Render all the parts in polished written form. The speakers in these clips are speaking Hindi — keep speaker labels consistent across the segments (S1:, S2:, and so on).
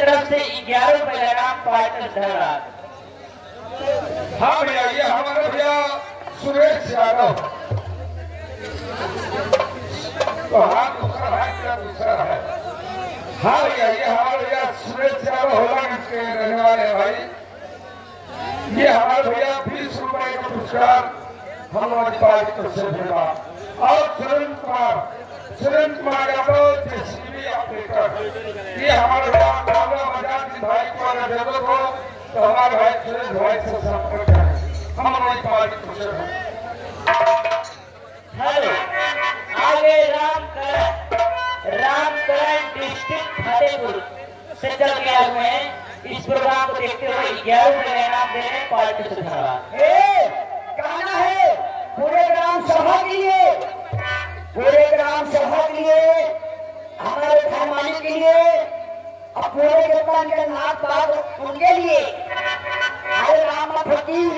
S1: तरफ से 11 रुपए का इनाम पार्टनर धन्यवाद।
S2: हाँ भैया, ये हमारे भैया सुरेश यादव, तो हाथ दूसरा भाई का दूसरा है। हाँ भैया, ये हमारे भैया सुरेश यादव होलागंज के रहने वाले हैं भाई। ये हमारे भैया 20 रुपए का पुरस्कार हम लोग पार्टी तरफ से देगा। और सुरेंद्र कुमार यादव जेसीबी ऑपरेटर, ये हमारे भैया भाई को अगर जरूरत हो तो हमारे भाई सुरेंद्र भाई से संपर्क करें, हम लोग पार्टी तरफ से।
S1: हेलो, आगे रामकरण डिस्ट्रिक्ट फतेहपुर से चल के आए हुए हैं। इस प्रोग्राम को देखते हुए 11 रुपए का इनाम दे रहे हैं पार्टी से धन्यवाद।
S3: कहना है पूरे ग्राम सभा के लिए, पूरे ग्राम सभा के लिए, हमारे घर मालिक के लिए और पूरे के नाथ बात उनके लिए। अरे राम फकीर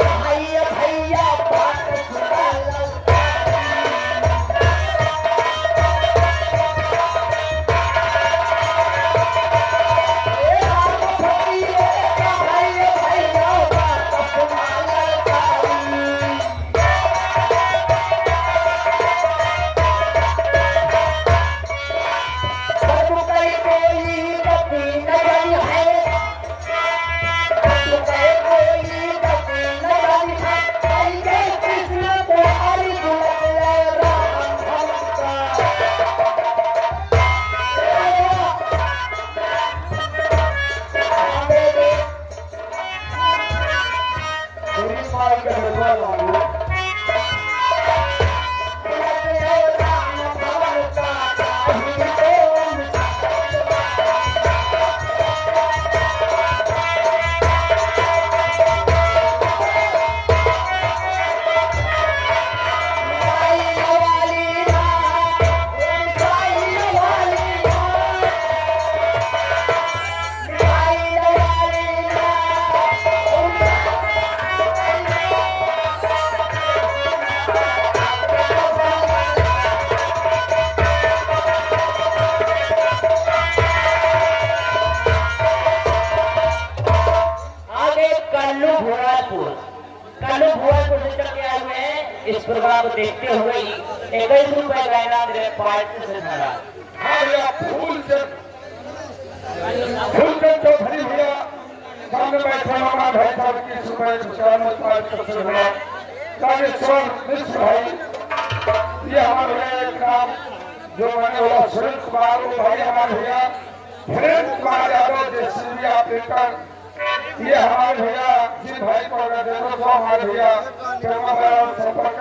S3: भैया भैया
S1: इस प्रोग्राम को देखते हुए 21 रुपए का इनाम दे रहे हैं पार्टी से धन्यवाद।
S2: हाँ भैया, फूल चौधरी भैया सामने बैठे हमारा भाई साहब 21 रुपए कागेश्वर मिश्र भाई, ये हमारे भैया एक नाम जो मैंने बोला सुरेंद्र कुमार, वो भाई हमारे भैया धीरेन्द्र कुमार यादव जेसीबी ऑपरेटर, ये हमारे भैया जिन भाई को अगर जरूरत हो हमारे भैया संपर्क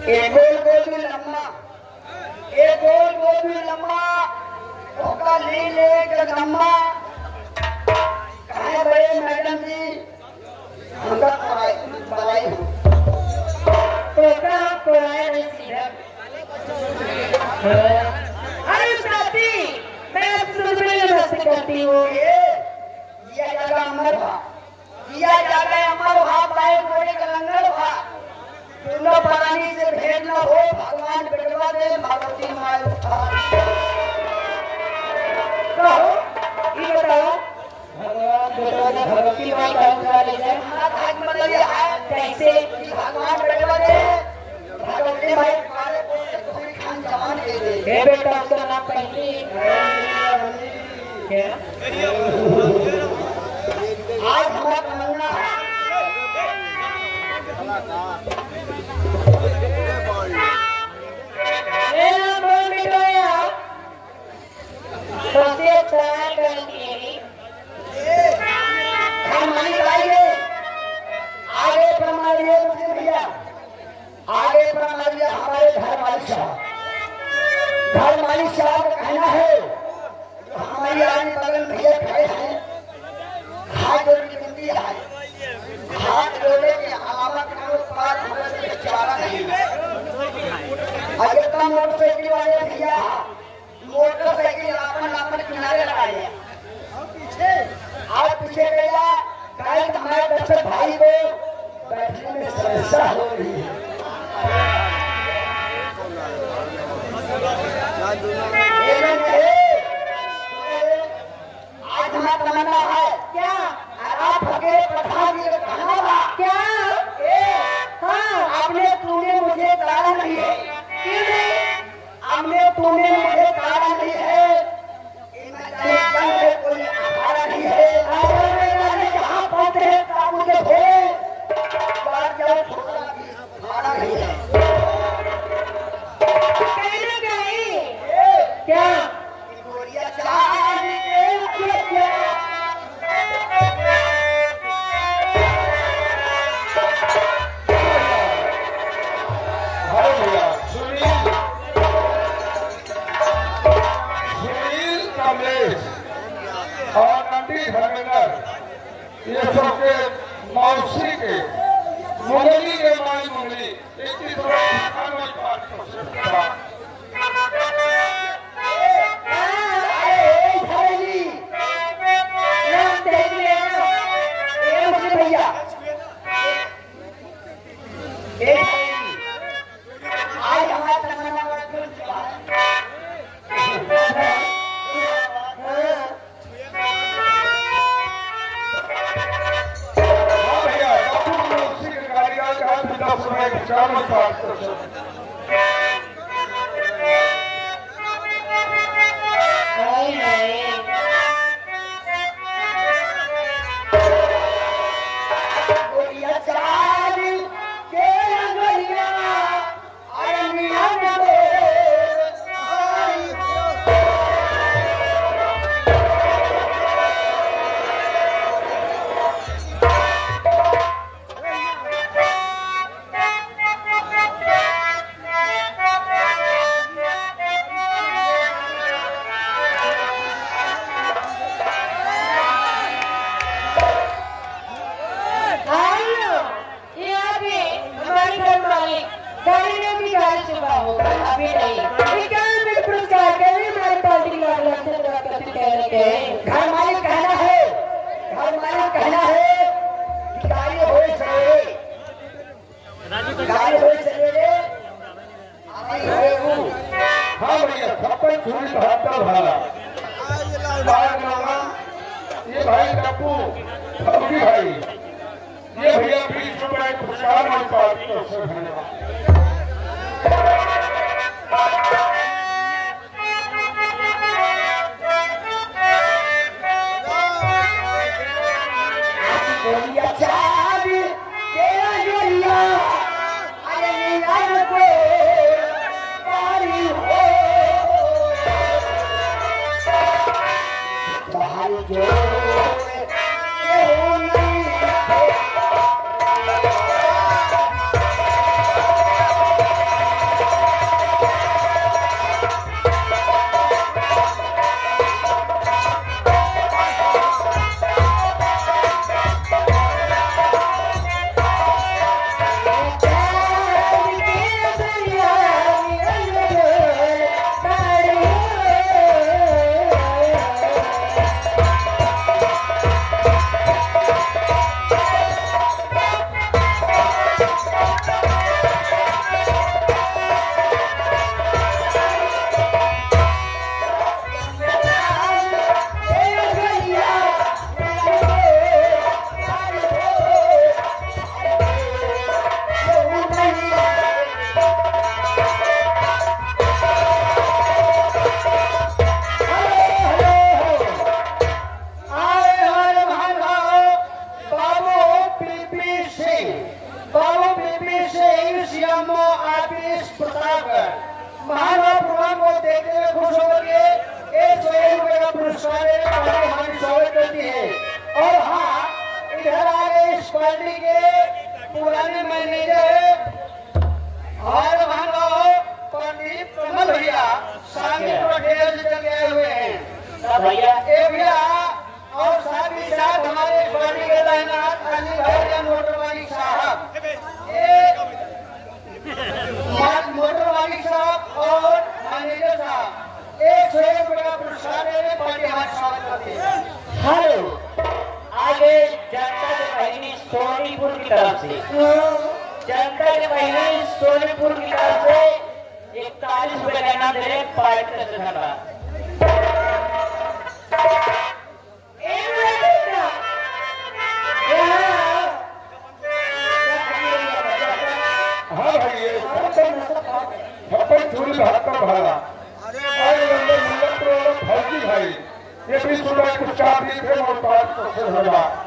S3: एक गोल लम्बा, एक गोल लम्बा होगा नीले गम्मा। कहे बड़े मैडम जी हमका पढ़ाई
S1: नहीं सीधा। अरे साथी, मैं मस्ती करती हूँ।
S3: ये जगह अमर भा, ये जगह अमर भा, पाए कोई का लंगर भा, दोनों प्राणी से भेद न हो, भगवान बिगड़वा दे भगवती माय
S1: कहो, ये बताओ भगवान बिगड़वा दे भगवती माय का ले जाए।
S3: मतलब ये है
S1: कैसे
S3: भगवान बिगड़वा दे भगवती माय खान जवान दे दे।
S1: बेटा उसका नाम पहली क्या
S3: आज हमारा तमन्ना है
S1: सबसे अच्छा करेंगे
S3: हम मानी आइए आगे प्रमाणिए भैया, आगे प्रमाणिए हमारे घर मालिक साहब का कहना है हमारी आगे बगल भैया खड़े हैं, हाथ जोड़ की विनती है, हाथ जोड़ने के अलावा हमारे चारा नहीं। अगर मोटरसाइकिल वाले भैया मोटरसाइकिल अपन किनारे लगाए, आज पीछे गया कल हमारे दर्शक भाई को बैठने में समस्या हो रही है। आज हमारा तमन्ना है क्या आप फकीर प्रधान जी का कहना था क्या हाँ आपने तूने मुझे तारा नहीं है क्यों नहीं हमने तूने मुझे तारा नहीं है कोई आधारा नहीं है जहाँ पहुंचे हैं मुझे भोले तारा नहीं है क्या
S2: और नंदी धर्मेंद्र ये सबके मौसी के मुंगली के माई मुंगली एक
S3: भैया आज हमारा ये भाई टप्पू भाई ये भैया 20 रुपए पुरस्कार
S1: 41 रुपए का इनाम दे रहे हैं पार्टी से धन्यवाद।
S2: हाँ भाई ये छप्पन चूड़ी 72 भाड़ा फौजी भाई ये 20 रुपए कुछ चार दी थे और 5 धन्यवाद।